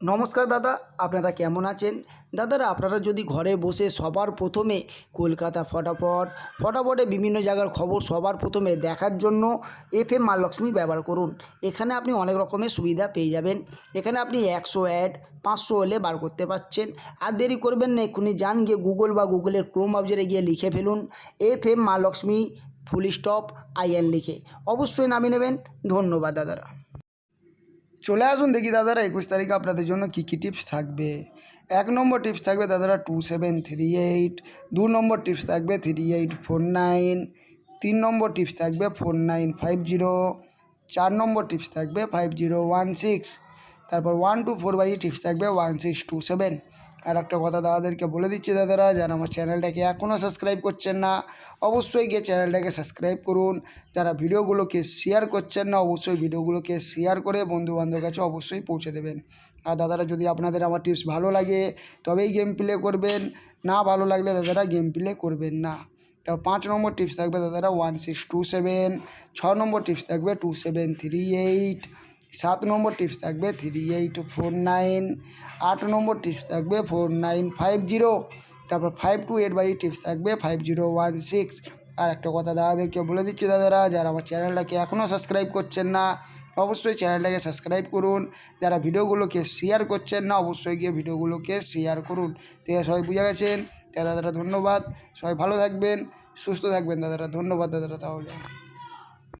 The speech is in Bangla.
নমস্কার দাদা, আপনারা কেমন আছেন? দাদারা, আপনারা যদি ঘরে বসে সবার প্রথমে কলকাতা ফটাফটে বিভিন্ন জায়গার খবর সবার প্রথমে দেখার জন্য FM মা লক্ষ্মী ব্যবহার করুন। এখানে আপনি অনেক রকমের সুবিধা পেয়ে যাবেন। এখানে আপনি 100 অ্যাড 500 হলে বার করতে পারছেন। আর দেরি করবেন না, এক্ষুনি যান গিয়ে গুগল বা গুগলের ক্রোম ব্রাউজারে গিয়ে লিখে ফেলুন FM মা লক্ষ্মী IN লিখে অবশ্যই নামিয়ে নেবেন। ধন্যবাদ দাদারা। চলে আসুন দেখি দাদারা 21 তারিখে আপনাদের জন্য কী কী টিপস থাকবে। 1 নম্বর টিপস থাকবে দাদারা 2738, 2 নম্বর টিপস থাকবে 3849, 3 নম্বর টিপস থাকবে 4950, 4 নম্বর টিপস থাকবে 5016, তারপর 1 to 4 বাই টিপস থাকবে 1627। আর একটা কথা দাদাদেরকে বলে দিচ্ছি দাদারা, যারা আমার চ্যানেলটাকে এখনও সাবস্ক্রাইব করছেন না অবশ্যই গিয়ে চ্যানেলটাকে সাবস্ক্রাইব করুন। যারা ভিডিওগুলোকে শেয়ার করছেন না অবশ্যই ভিডিওগুলোকে শেয়ার করে বন্ধুবান্ধবের কাছে অবশ্যই পৌঁছে দেবেন। আর দাদারা, যদি আপনাদের আমার টিপস ভালো লাগে তবেই গেম প্লে করবেন, না ভালো লাগলে দাদারা গেম প্লে করবেন না। তো 5 নম্বর টিপস থাকবে দাদারা 1627, 6 নম্বর টিপস থাকবে 2738, 7 নম্বর টিপস থাকবে 3849, 8 নম্বর টিপস থাকবে 4950, তারপর 5 to 8 বাই টিপস থাকবে 5016। আর একটা কথা দাদাদেরকে বলে দিচ্ছি দাদারা, যারা আমার চ্যানেলটাকে এখনও সাবস্ক্রাইব করছেন না অবশ্যই চ্যানেলটাকে সাবস্ক্রাইব করুন। যারা ভিডিওগুলোকে শেয়ার করছেন না অবশ্যই গিয়ে ভিডিওগুলোকে শেয়ার করুন। তো সবাই বুঝে গেছেন। দাদারা ধন্যবাদ, সবাই ভালো থাকবেন, সুস্থ থাকবেন দাদারা। ধন্যবাদ দাদারা। তাহলে